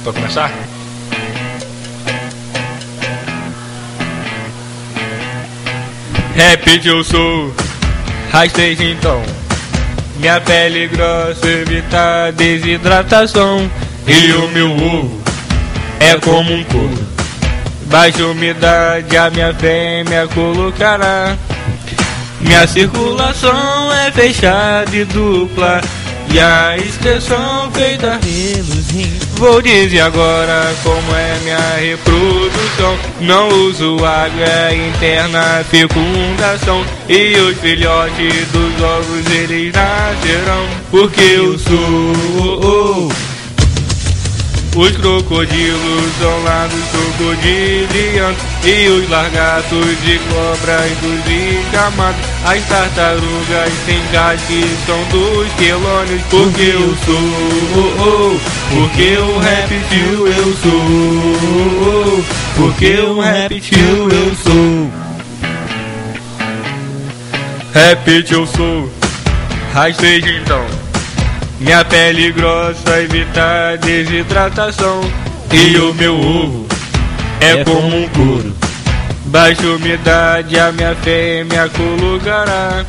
Pra começar? Repete, eu sou Rasteja então. Minha pele grossa evita desidratação. E o meu ovo é como um couro. Baixa umidade a minha fêmea colocará. Minha circulação é fechada e dupla, e a excreção feita pelos rins. Vou dizer agora como é minha reprodução. Não uso água interna, fecundação. E os filhotes dos ovos eles nascerão. Porque eu sou os crocodilos são lá dos crocodilianos. E os lagartos e cobras dos escamados. As tartarugas sem casque são dos quelônios. Porque eu sou, porque o réptil eu sou, porque o réptil eu sou. Réptil eu sou, rasteja então. Minha pele grossa evita desidratação. E o meu ovo é como um couro. Baixa umidade a minha fêmea colocará.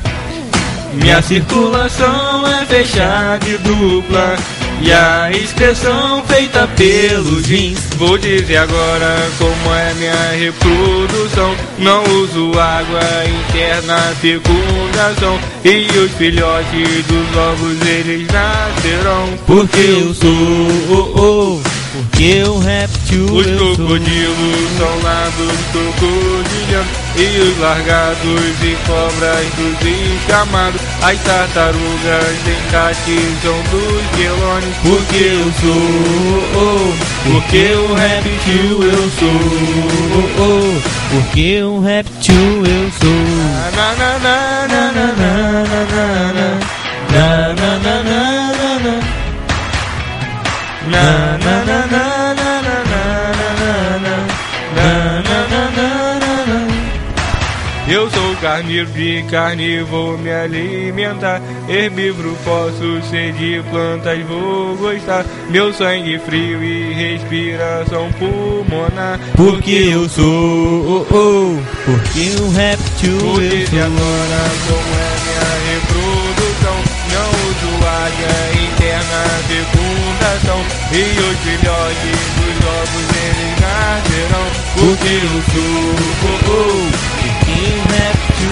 Minha circulação é fechada e dupla, e a excreção feita pelos rins. Vou dizer agora como é minha reprodução. Não uso água interna, fecundação. E os filhotes dos ovos eles nascerão. Porque eu sou, porque o réptil os crocodilos são lá dos crocodilianos. E os lagartos e cobras dos escamados. As tartarugas em casque são dos quelônios. Porque eu sou, porque o réptil eu sou, porque o réptil eu sou. Na na na na na na na na na na na na na na. Eu sou carnívoro, de carne vou me alimentar. Herbívoro posso ser, de plantas vou gostar. Meu sangue frio e respiração pulmonar. Porque eu sou, porque o réptil eu sou. Agora como é minha reprodução. Não uso água interna, fecundação. E os filhotes dos ovos eles nascerão. Porque eu sou,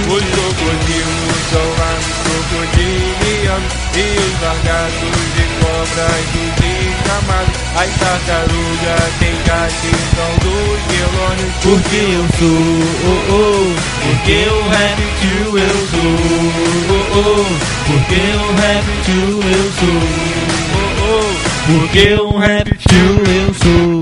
os crocodilos são lá dos crocodilianos. E os lagartos e cobras dos escamados. As tartarugas sem casque são dos quelônios. Porque eu sou, porque o réptil eu sou, porque o réptil eu sou, porque o réptil eu sou.